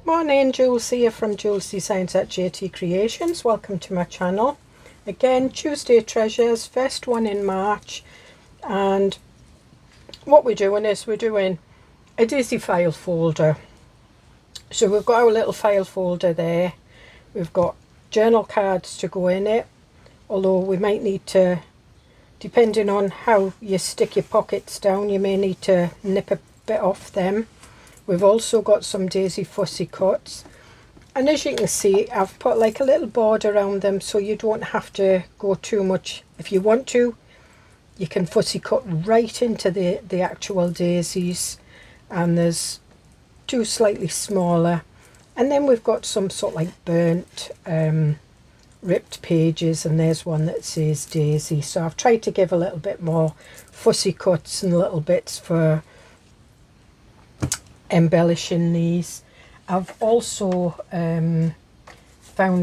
Morning, Jules here from Joolsedesigns at Tatty Creations. Welcome to my channel. Again, Tuesday Treasures, first one in March. And what we're doing is we're doing a Daisy file folder. So we've got our little file folder there. We've got journal cards to go in it. Although we might need to, depending on how you stick your pockets down, you may need to nip a bit off them. We've also got some daisy fussy cuts, and as you can see, I've put like a little border around them so you don't have to go too much. If you want to, you can fussy cut right into the actual daisies, and there's two slightly smaller, and then we've got some sort of like burnt ripped pages, and there's one that says Daisy. So I've tried to give a little bit more fussy cuts and little bits for embellishing these. I've also found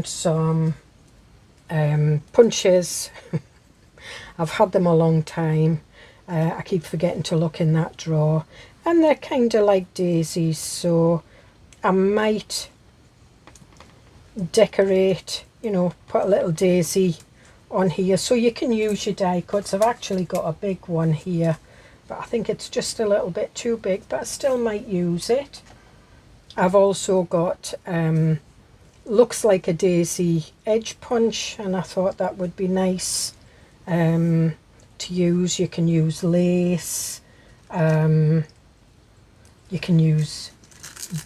some punches. I've had them a long time. I keep forgetting to look in that drawer, and they're kind of like daisies, so I might decorate, you know, put a little daisy on here, so you can use your die cuts. I've actually got a big one here, but I think it's just a little bit too big, but I still might use it. I've also got looks like a daisy edge punch, and I thought that would be nice to use. You can use lace, you can use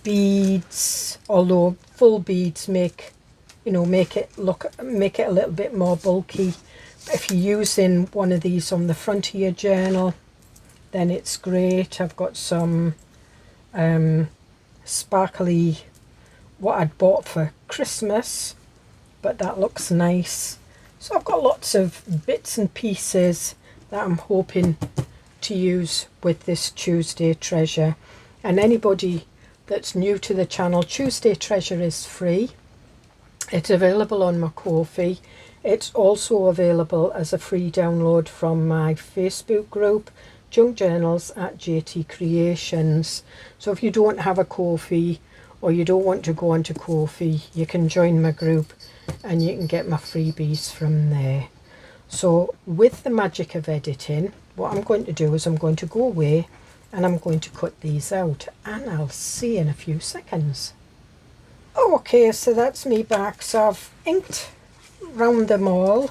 beads, although full beads make it a little bit more bulky. But if you're using one of these on the front of your journal, then it's great. I've got some sparkly, what I'd bought for Christmas, but that looks nice. So I've got lots of bits and pieces that I'm hoping to use with this Tuesday Treasure. And anybody that's new to the channel, Tuesday Treasure is free. It's available on my Ko-fi. It's also available as a free download from my Facebook group, Junk Journals at Tatty Creations. So if you don't have a Ko-fi, or you don't want to go onto Ko-fi, you can join my group and you can get my freebies from there. So with the magic of editing, what I'm going to do is I'm going to go away and I'm going to cut these out, and I'll see you in a few seconds. Okay, so that's me back. So I've inked round them all.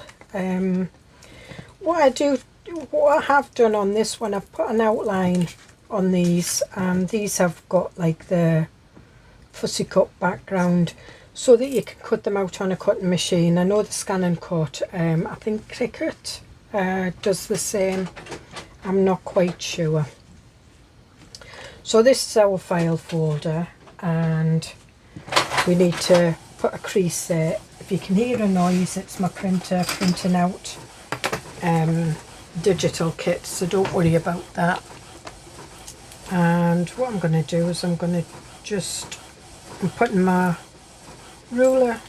What I have done on this one, I've put an outline on these, and these have got like the fussy cut background so that you can cut them out on a cutting machine. I know the Scan and Cut, I think Cricut does the same. I'm not quite sure. So this is our file folder, and we need to put a crease there. If you can hear a noise, it's my printer printing out digital kits, so don't worry about that. And what I'm going to do is I'm putting my ruler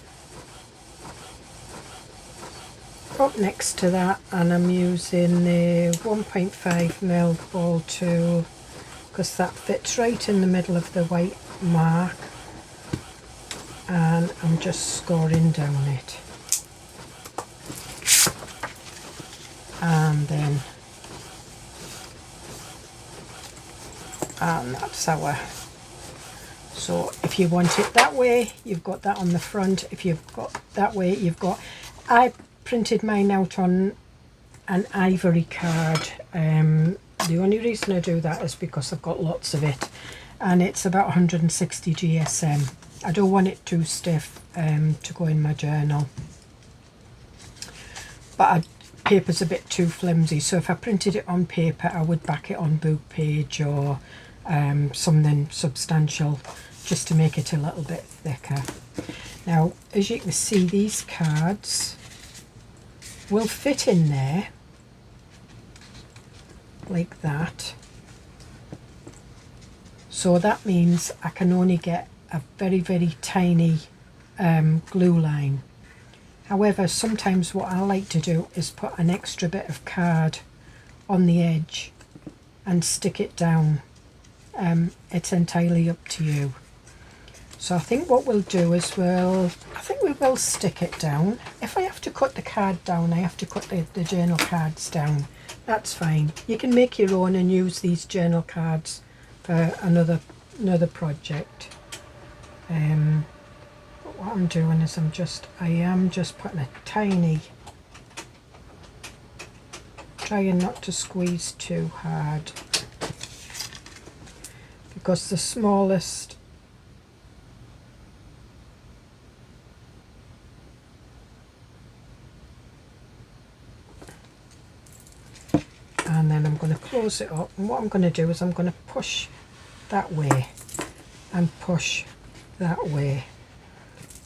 up next to that, and I'm using the 1.5mm ball tool because that fits right in the middle of the white mark, and I'm just scoring down it. And then that's our, so if you want it that way, you've got that on the front. If you've got that way, you've got, I printed mine out on an ivory card. The only reason I do that is because I've got lots of it, and it's about 160 GSM. I don't want it too stiff to go in my journal, but paper's a bit too flimsy, so if I printed it on paper I would back it on book page or something substantial just to make it a little bit thicker. Now, as you can see, these cards will fit in there like that, so that means I can only get a very, very tiny glue line. However, sometimes what I like to do is put an extra bit of card on the edge and stick it down. It's entirely up to you. So I think what we'll do is I think we will stick it down. If I have to cut the card down, I have to cut the journal cards down. That's fine. You can make your own and use these journal cards for another project. But what I'm doing is I am just putting a tiny, trying not to squeeze too hard, because the smallest and then I'm going to close it up, and what I'm going to do is I'm going to push that way and push that way,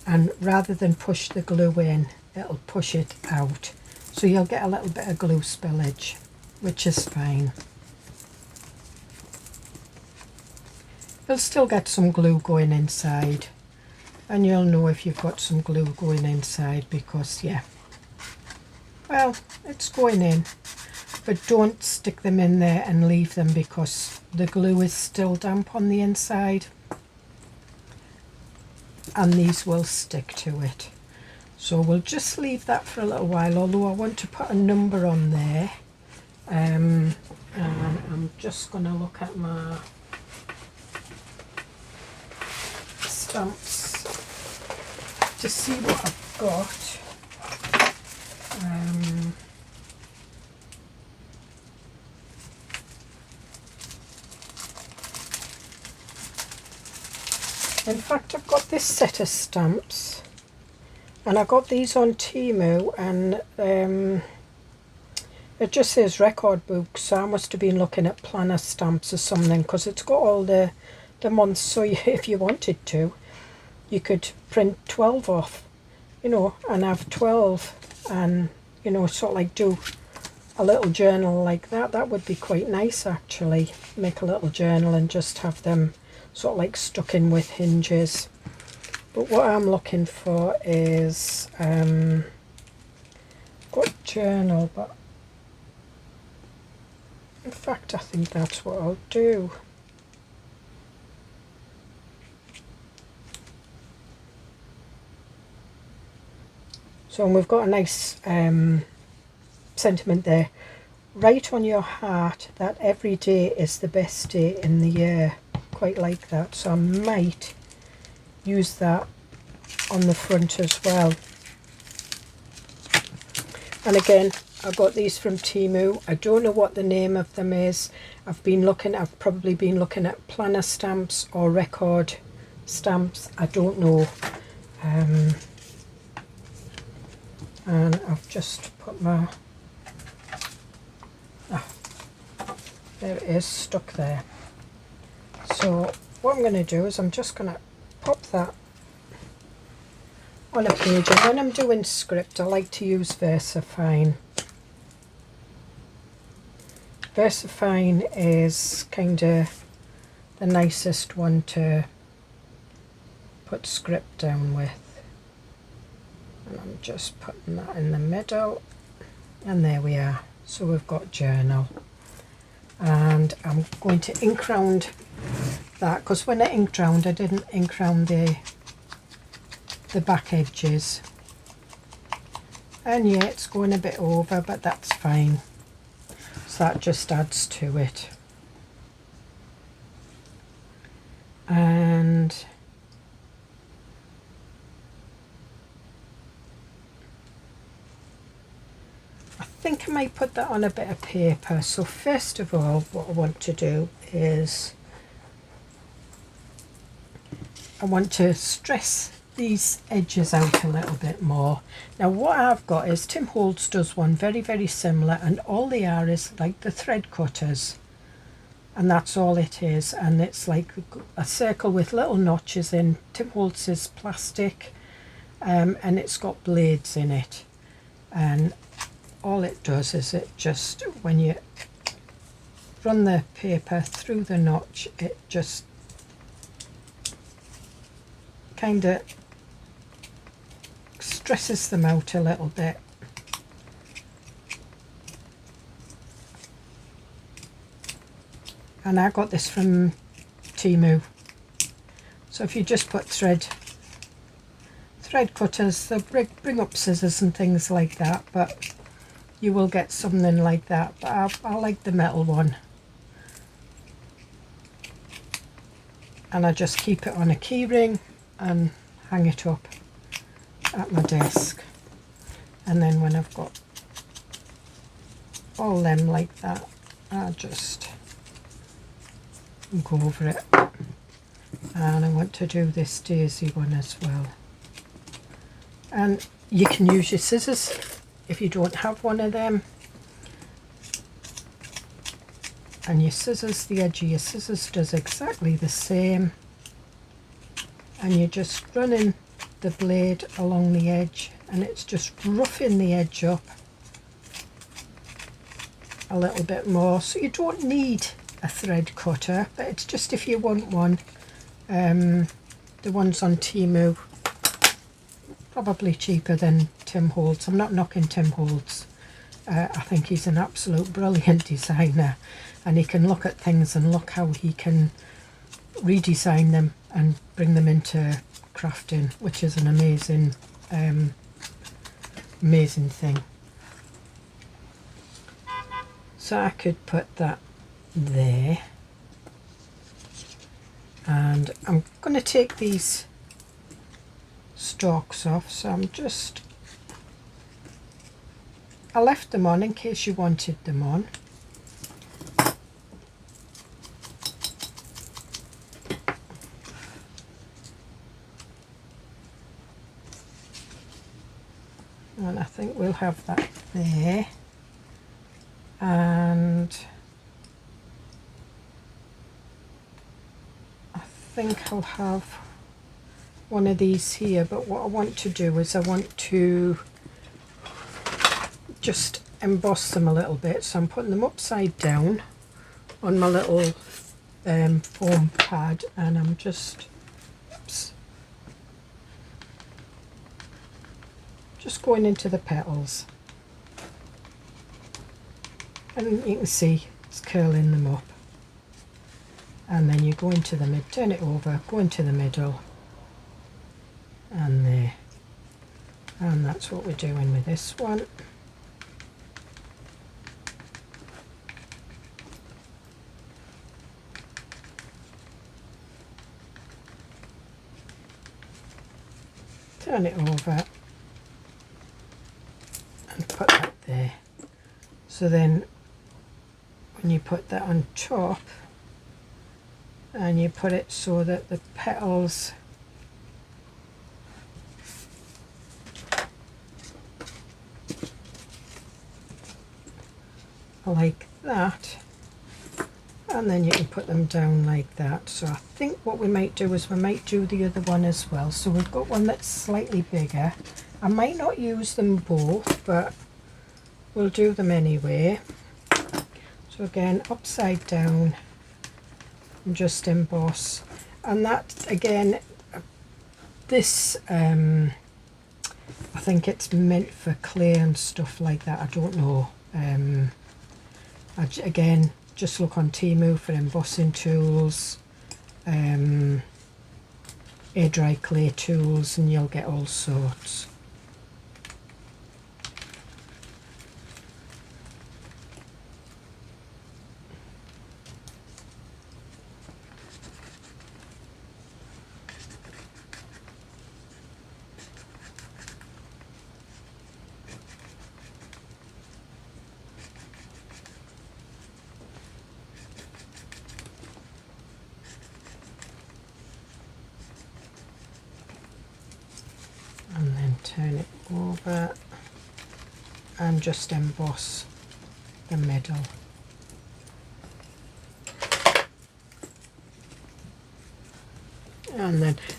and rather than push the glue in, it'll push it out, so you'll get a little bit of glue spillage, which is fine. You'll still get some glue going inside, and you'll know if you've got some glue going inside, because yeah, well, it's going in. But don't stick them in there and leave them, because the glue is still damp on the inside and these will stick to it. So we'll just leave that for a little while, although I want to put a number on there. And I'm just going to look at my stamps to see what I've got. In fact, I've got this set of stamps, and I got these on Temu, and it just says record books, so I must have been looking at planner stamps or something, because it's got all the months, so if you wanted to, you could print 12 off, you know, and have 12, and, you know, sort of like do a little journal like that. That would be quite nice, actually. Make a little journal and just have them sort of like stuck in with hinges. But what I'm looking for is got journal, but in fact I think that's what I'll do. So we've got a nice sentiment there. Write on your heart that every day is the best day in the year. Quite like that, so I might use that on the front as well. And again, I got these from Temu. I don't know what the name of them is. I've probably been looking at planner stamps or record stamps. I don't know. And I've just put my, there it is, stuck there. So what I'm going to do is I'm just going to pop that on a page, and when I'm doing script I like to use VersaFine. VersaFine is kind of the nicest one to put script down with, and I'm just putting that in the middle, and there we are. So we've got journal, and I'm going to ink round that, because when I inked round, I didn't ink round the back edges, and yeah, it's going a bit over, but that's fine, so that just adds to it. And I think I might put that on a bit of paper. So first of all, what I want to do is I want to stress these edges out a little bit more. Now what I've got is Tim Holtz does one very, very similar, and all they are is like the thread cutters, and that's all it is, and it's like a circle with little notches in. Tim Holtz is plastic, and it's got blades in it, and all it does is it just, when you run the paper through the notch, it just kind of stresses them out a little bit. And I got this from Temu, So if you just put thread cutters, they'll bring up scissors and things like that, but you will get something like that. But I like the metal one, and I just keep it on a key ring and hang it up at my desk. And then when I've got all them like that, I just go over it. And I want to do this daisy one as well. And you can use your scissors if you don't have one of them. And your scissors, the edge of your scissors does exactly the same. And you're just running the blade along the edge, and it's just roughing the edge up a little bit more. So you don't need a thread cutter, but it's just if you want one. The ones on Temu, probably cheaper than Tim Holtz. I'm not knocking Tim Holtz. I think he's an absolute brilliant designer, and he can look at things and look how he can redesign them and bring them into crafting, which is an amazing amazing thing. So I could put that there, and I'm going to take these stalks off, so I left them on in case you wanted them on. And I think we'll have that there, and I think I'll have one of these here. But what I want to do is I want to just emboss them a little bit, so I'm putting them upside down on my little foam pad, and I'm just going into the petals, and you can see it's curling them up, and then you go into the mid, turn it over, go into the middle, and there, and that's what we're doing with this one. Turn it over and put that there. So then when you put that on top, and you put it so that the petals are like that, and then you can put them down like that. So I think what we might do is we might do the other one as well. So we've got one that's slightly bigger. I might not use them both, but we'll do them anyway. So again, upside down and just emboss. And that again, this I think it's meant for clay and stuff like that. I don't know. Again, just look on Temu for embossing tools, air dry clay tools, and you'll get all sorts. And then turn it over and just emboss the middle.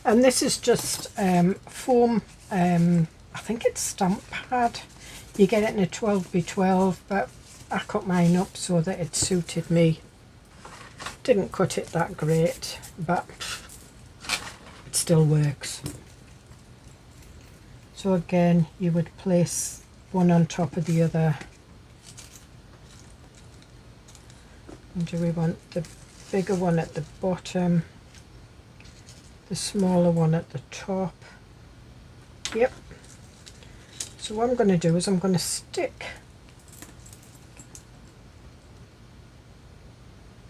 And this is just foam, I think it's stamp pad. You get it in a 12x12, but I cut mine up so that it suited me. Didn't cut it that great, but it still works. So again, you would place one on top of the other. And do we want the bigger one at the bottom? the smaller one at the top. Yep. So what I'm going to do is I'm going to stick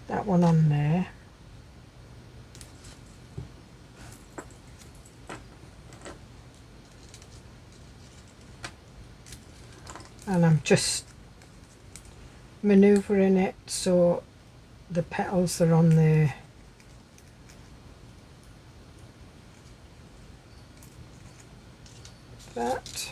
that one on there. And I'm just manoeuvring it so the petals are on there. That.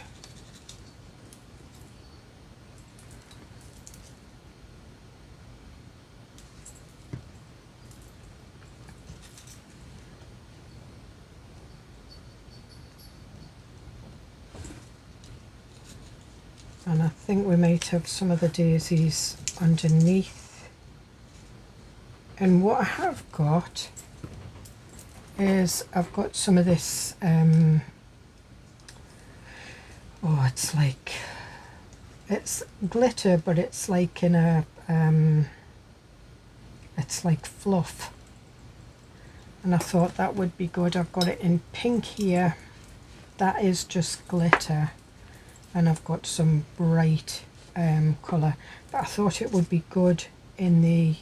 And I think we might have some of the daisies underneath. And what I have got is I've got some of this, oh, it's like, it's glitter, but it's like in a, it's like fluff. And I thought that would be good. I've got it in pink here. That is just glitter. And I've got some bright colour, but I thought it would be good in the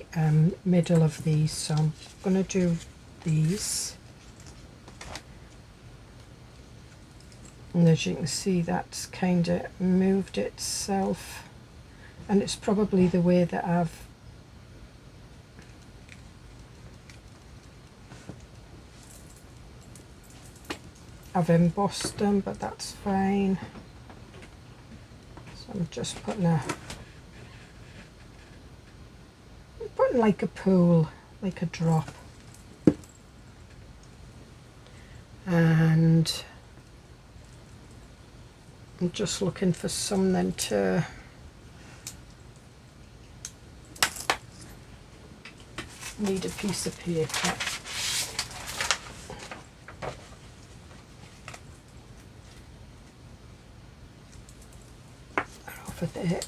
middle of these, so I'm going to do these. And as you can see, that's kind of moved itself, and it's probably the way that I've embossed them, but that's fine. I'm just putting like a pool, like a drop. And I'm just looking for something to need a piece of paper. There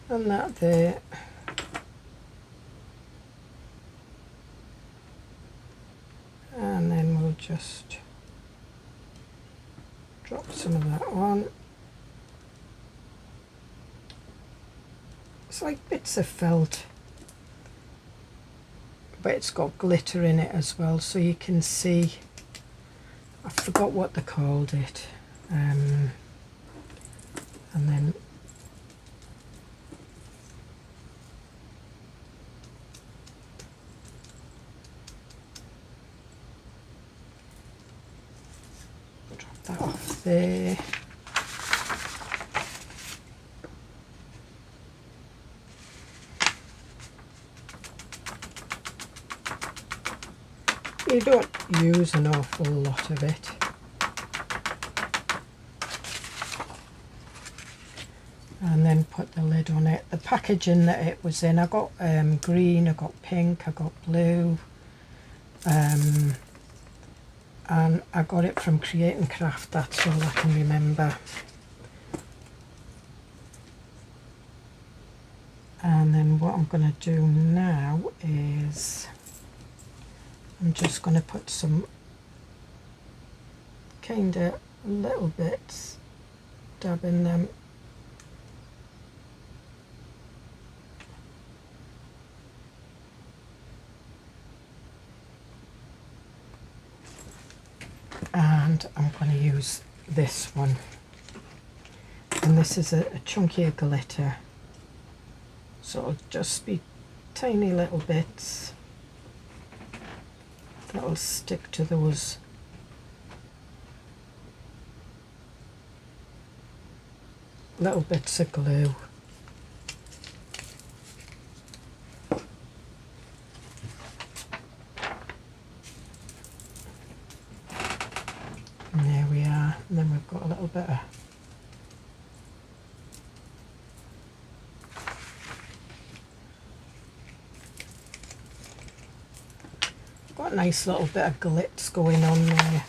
and that there, and then we'll just drop some of that on. It's like bits of felt, but it's got glitter in it as well, so you can see. I forgot what they called it. And then drop that off there. You don't use an awful lot of it. And then put the lid on it. The packaging that it was in, I got green, I got pink, I got blue, and I got it from Create and Craft, that's all I can remember. And then what I'm going to do now is I'm just going to put some kind of little bits, dabbing them and I'm going to use this one, and this is a chunkier glitter, so it'll just be tiny little bits that'll stick to those little bits of glue. And there we are, and then we've got a little bit of got a nice little bit of glitz going on there.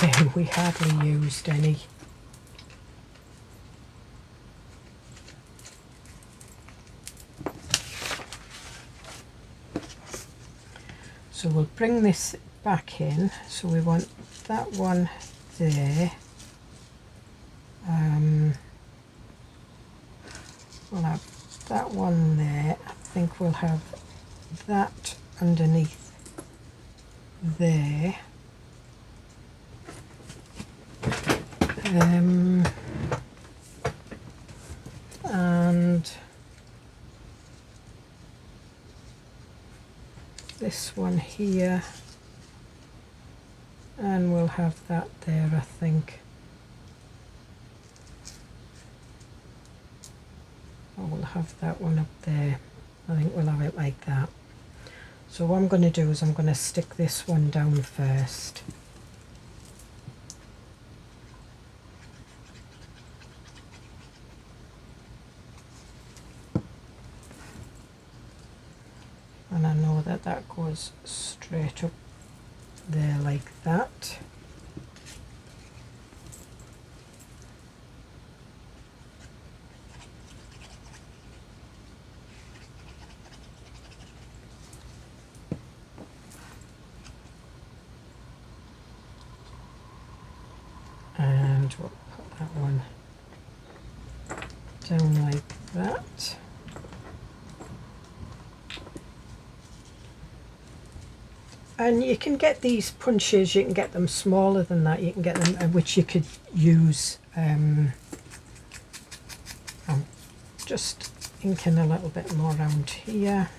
Again, we hardly used any. So we'll bring this back in. So we want that one there. We'll have that one there. I think we'll have that underneath there. And this one here, and we'll have that there, I think. Or we'll have that one up there. I think we'll have it like that. So what I'm going to do is I'm going to stick this one down first. And I know that that goes straight up there like that. And we'll put that one down like that. And you can get these punches, you can get them smaller than that, you can get them, which you could use. I'm just inking a little bit more around here.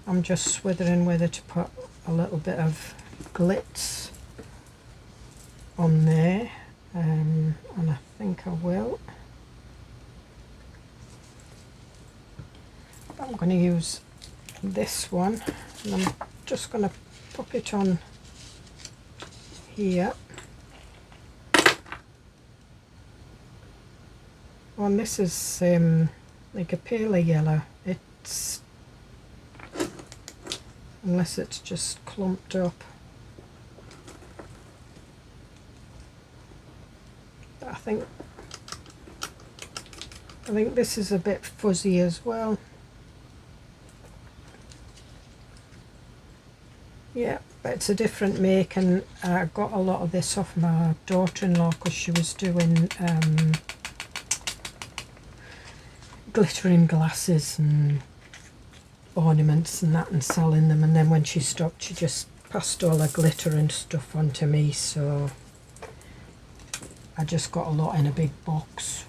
I'm just swithering whether to put a little bit of glitz on there, and I think I will. I'm going to use this one, and I'm just going to pop it on here. And this is like a paler yellow. It's, unless it's just clumped up. But I think this is a bit fuzzy as well. Yeah, but it's a different make, and I got a lot of this off my daughter-in-law because she was doing glittering glasses and ornaments and that and selling them, and then when she stopped she just passed all her glitter and stuff onto me, so I just got a lot in a big box.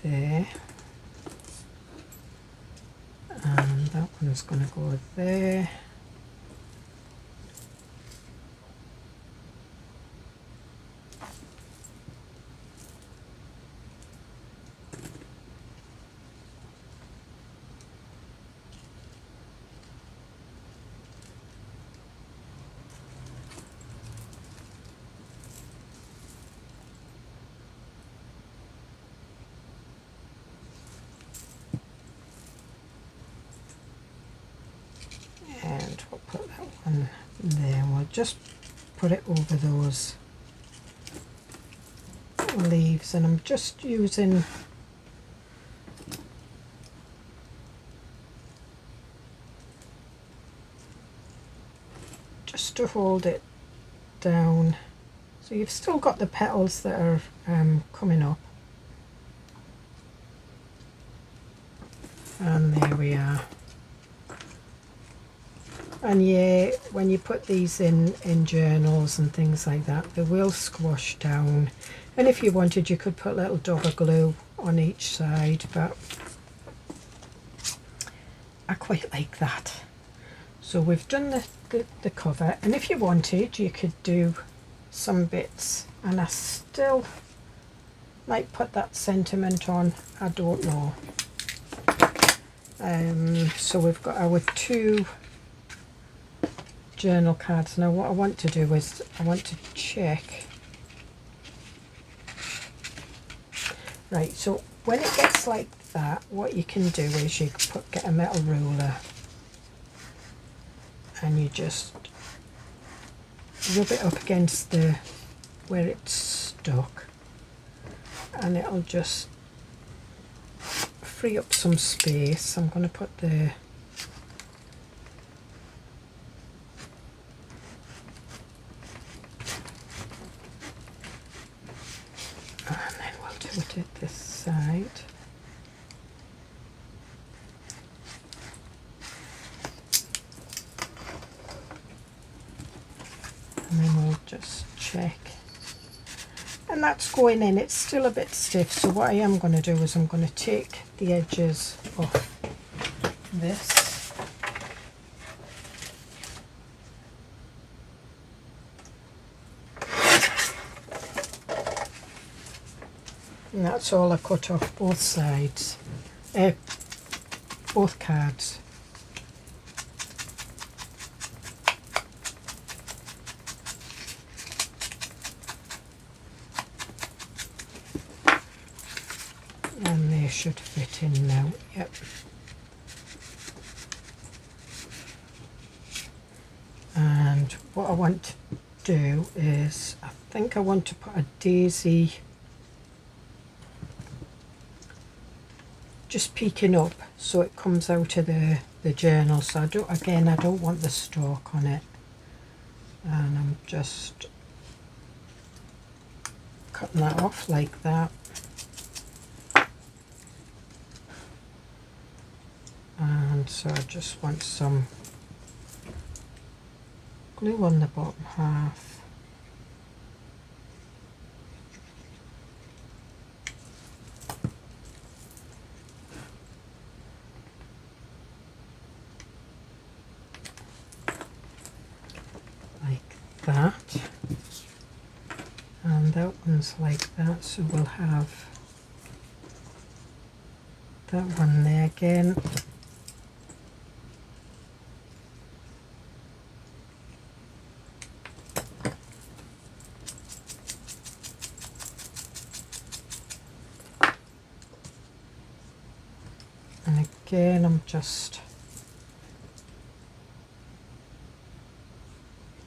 There, and that one's going to go there. And we'll put that one there. We'll just put it over those leaves, and I'm just using just to hold it down. So you've still got the petals that are coming up, and there we are. And yeah, when you put these in journals and things like that, they will squash down. And if you wanted, you could put little dogger glue on each side, but I quite like that. So we've done the cover, and if you wanted, you could do some bits, and I still might put that sentiment on, I don't know. So we've got our two journal cards. Now what I want to do is I want to check. Right, so when it gets like that, what you can do is you get a metal ruler, and you just rub it up against the where it's stuck, and it'll just free up some space. I'm going to put the and then we'll do it at this side. And then we'll just check. And that's going in. It's still a bit stiff, so what I am going to do is I'm going to take the edges off this. And that's all I cut off both sides, both cards. And they should fit in now, yep. And what I want to do is, I think I want to put a daisy just peeking up so it comes out of the journal. So I don't want the stalk on it, and I'm just cutting that off like that. And so I just want some glue on the bottom half. Like that. And that one's like that, so we'll have that one there again. And again, I'm just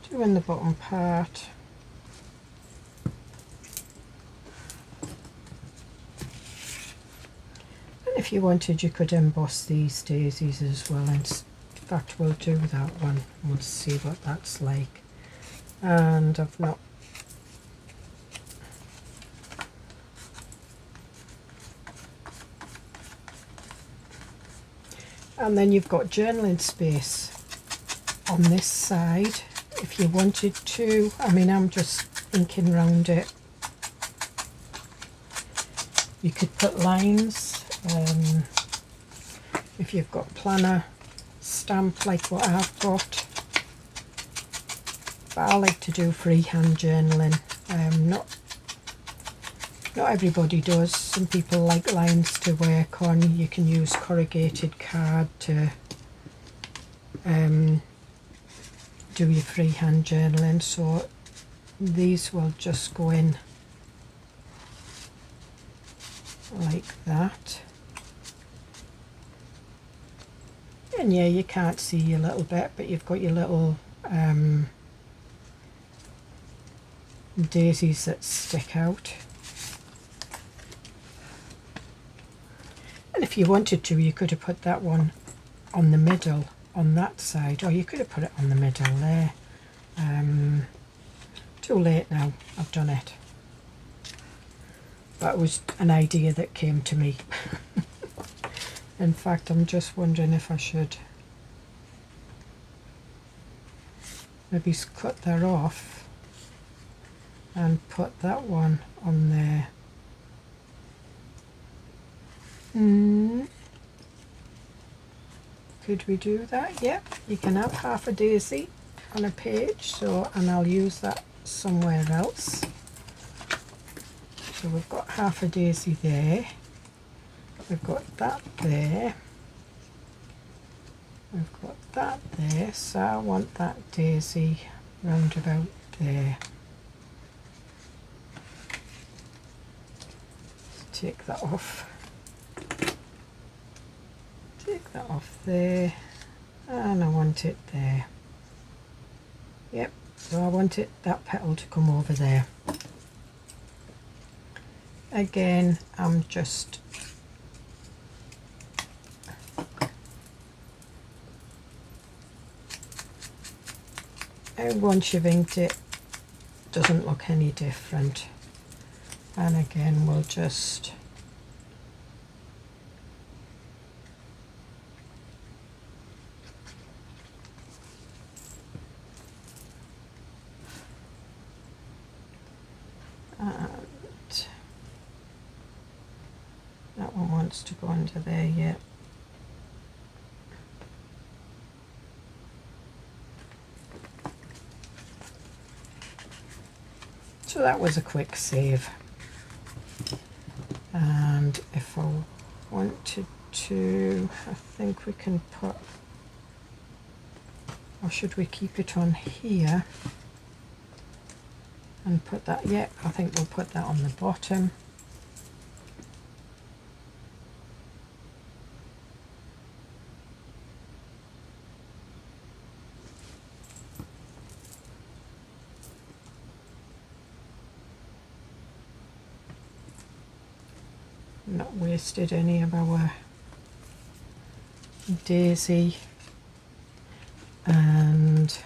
doing the bottom part. And if you wanted, you could emboss these daisies as well. In fact, we'll do that one. We'll see what that's like. And I've not and then you've got journaling space on this side if you wanted to. I mean, I'm just thinking around it. You could put lines if you've got planner stamp like what I've got, but I like to do freehand journaling. Not everybody does. Some people like lines to work on. You can use corrugated card to do your freehand journaling. So these will just go in like that. And yeah, you can't see your little bit, but you've got your little daisies that stick out. And if you wanted to, you could have put that one on the middle on that side, or you could have put it on the middle there. Too late now, I've done it. That was an idea that came to me. In fact, I'm just wondering if I should maybe cut that off and put that one on there. Could we do that? Yep, you can have half a daisy on a page, so, and I'll use that somewhere else. So we've got half a daisy there, we've got that there, we've got that there, so I want that daisy round about there. Take that off. Take that off there, and I want it there. Yep, so I want that petal to come over there. Again, I'm just once you've inked it, doesn't look any different. And again, we'll just that one wants to go under there yet. So that was a quick save. And if I wanted to, I think we can put, or should we keep it on here and put that, yeah, I think we'll put that on the bottom. Not wasted any of our daisy, and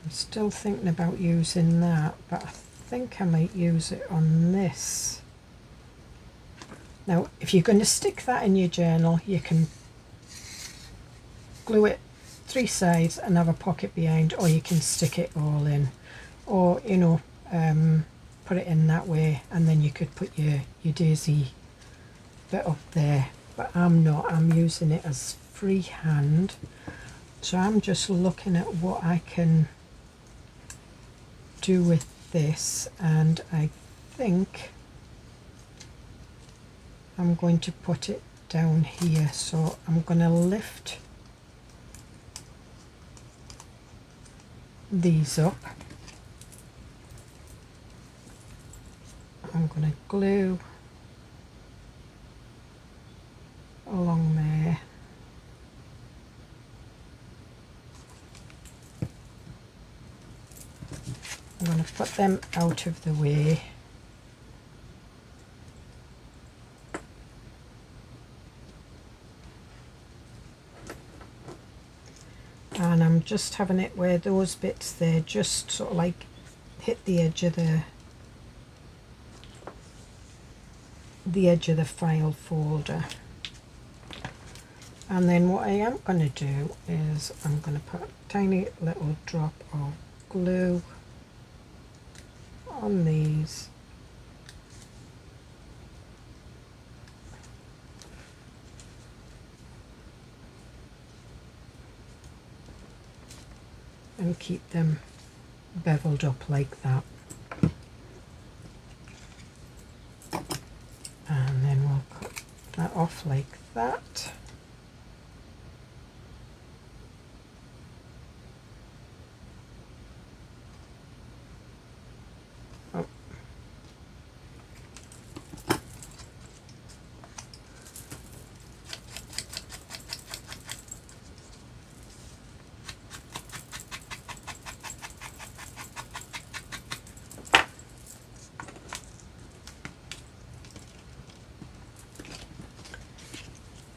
I'm still thinking about using that, but I think I might use it on this. Now if you're going to stick that in your journal, you can glue it 3 sides and have a pocket behind, or you can stick it all in, or you know, put it in that way, and then you could put your daisy bit up there. But I'm not, I'm using it as freehand, so I'm just looking at what I can do with this, and I think I'm going to put it down here. So I'm going to lift these up. I'm going to glue along there. I'm going to put them out of the way. And I'm just having it where those bits there just sort of like hit the edge of the file folder. And then what I am going to do is I'm going to put a tiny little drop of glue on these, and keep them beveled up like that. And then we'll cut that off like that. Oh.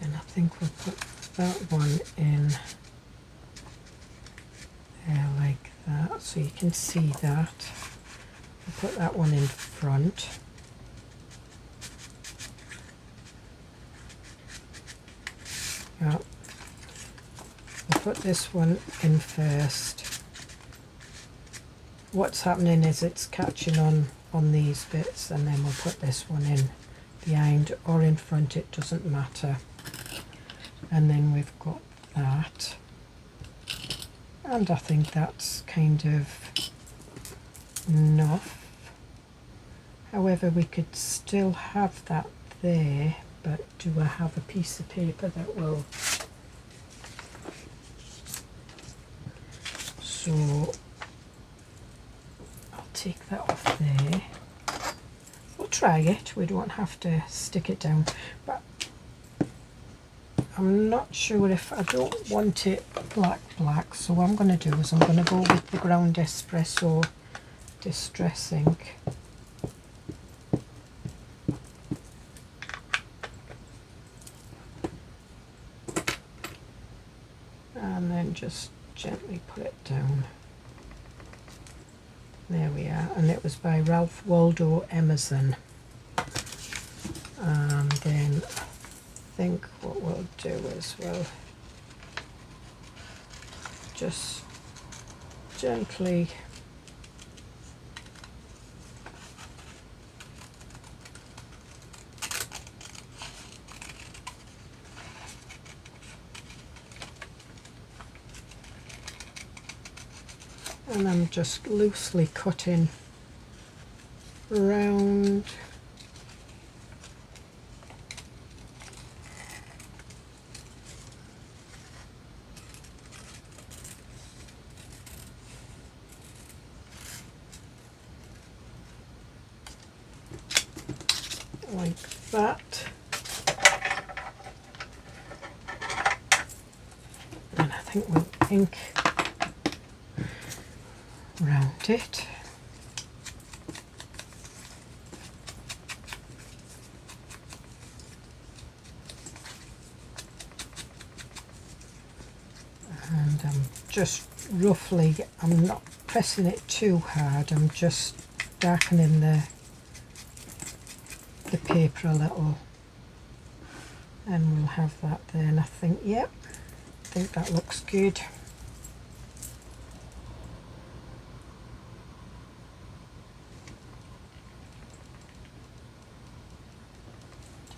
I think we'll put that one in there like that, so you can see that. We'll put that one in front. Yeah. We'll put this one in first. What's happening is it's catching on these bits, and then we'll put this one in behind or in front, it doesn't matter. And then we've got that, and I think that's kind of enough. However, we could still have that there, but do I have a piece of paper that will? So I'll take that off there. We'll try it, we don't have to stick it down, but I'm not sure if I don't want it black, so what I'm going to do is I'm going to go with the ground espresso distress ink. And then just gently put it down. There we are, and it was by Ralph Waldo Emerson. And then I think what we'll do is we'll just gently and I'm just loosely cutting round like that, and I think we'll ink round it. And I'm just roughly, I'm not pressing it too hard, I'm just darkening the paper a little, and we'll have that there. And I think, yep, I think that looks good.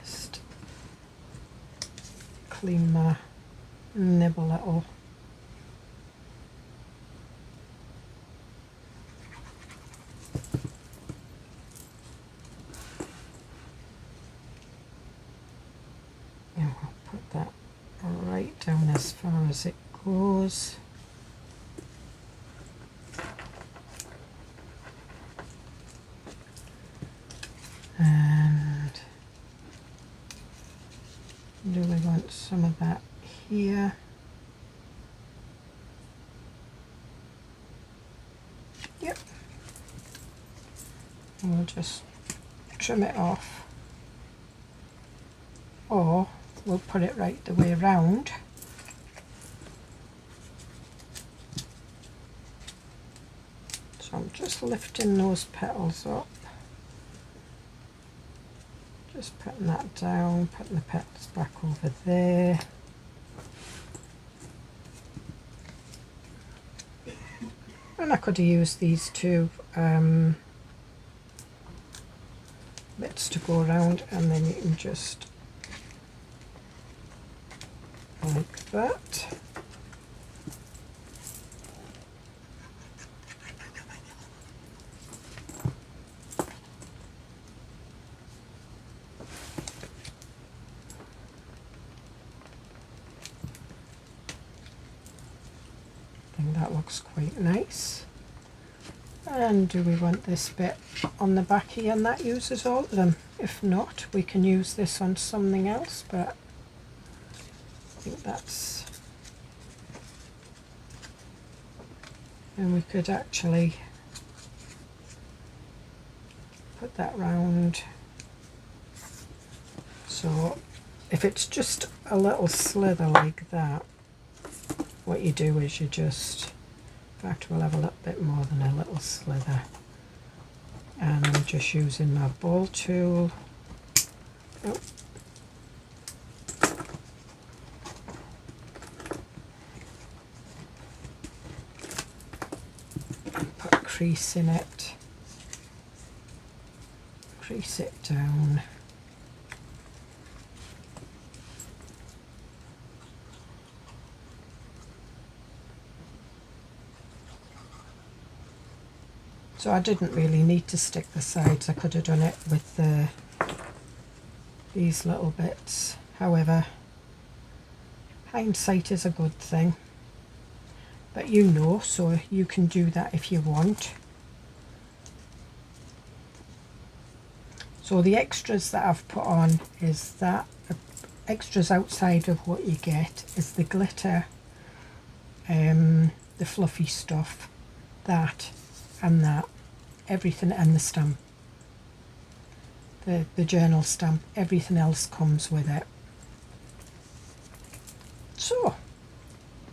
Just clean my nib a little. Down as far as it goes. And do we want some of that here? Yep. And we'll just trim it off, or we'll put it right the way around. So I'm just lifting those petals up, just putting that down, putting the petals back over there. And I could have used these two bits to go around, and then you can just like that. I think that looks quite nice. And do we want this bit on the back here, and that uses all of them? If not, we can use this on something else, but I think that's, and we could actually put that round. So if it's just a little slither like that, what you do is you just, in fact we'll have a little bit more than a little slither, and I'm just using my ball tool. Oh. Put a crease in it, crease it down. So I didn't really need to stick the sides, I could have done it with these little bits. However, hindsight is a good thing, but you know, so you can do that if you want. So the extras that I've put on is that extras outside of what you get is the glitter, the fluffy stuff, that and that, everything, and the stamp, the journal stamp, everything else comes with it. So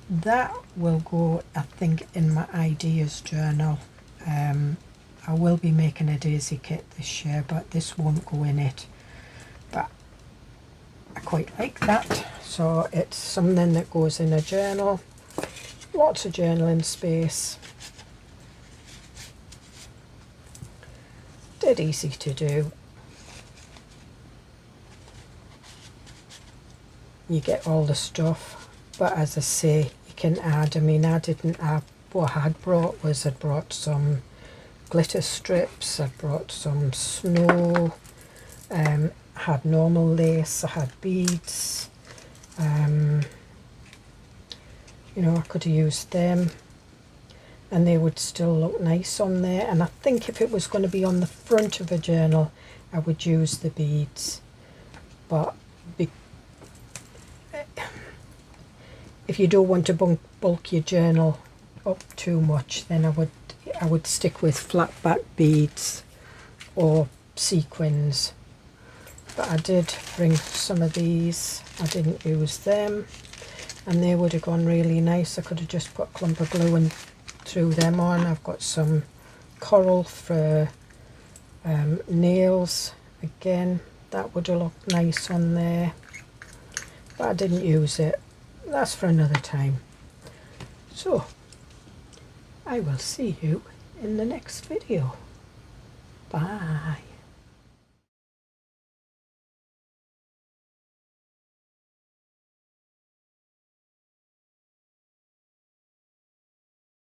that will go, I think, in my ideas journal. I will be making a daisy kit this year, but this won't go in it. But I quite like that, so it's something that goes in a journal. Lots of journaling space. Dead easy to do. You get all the stuff, but as I say, you can add. I mean, I didn't add. What I had brought was I'd brought some glitter strips, I brought some snow, I had normal lace, I had beads, you know, I could have used them and they would still look nice on there. And I think if it was going to be on the front of a journal, I would use the beads, but if you don't want to bulk your journal up too much, then I would stick with flat back beads or sequins. But I did bring some of these, I didn't use them, and they would have gone really nice. I could have just put a clump of glue and threw them on. I've got some coral for nails, again that would have looked nice on there, but I didn't use it. That's for another time. So I will see you in the next video. Bye.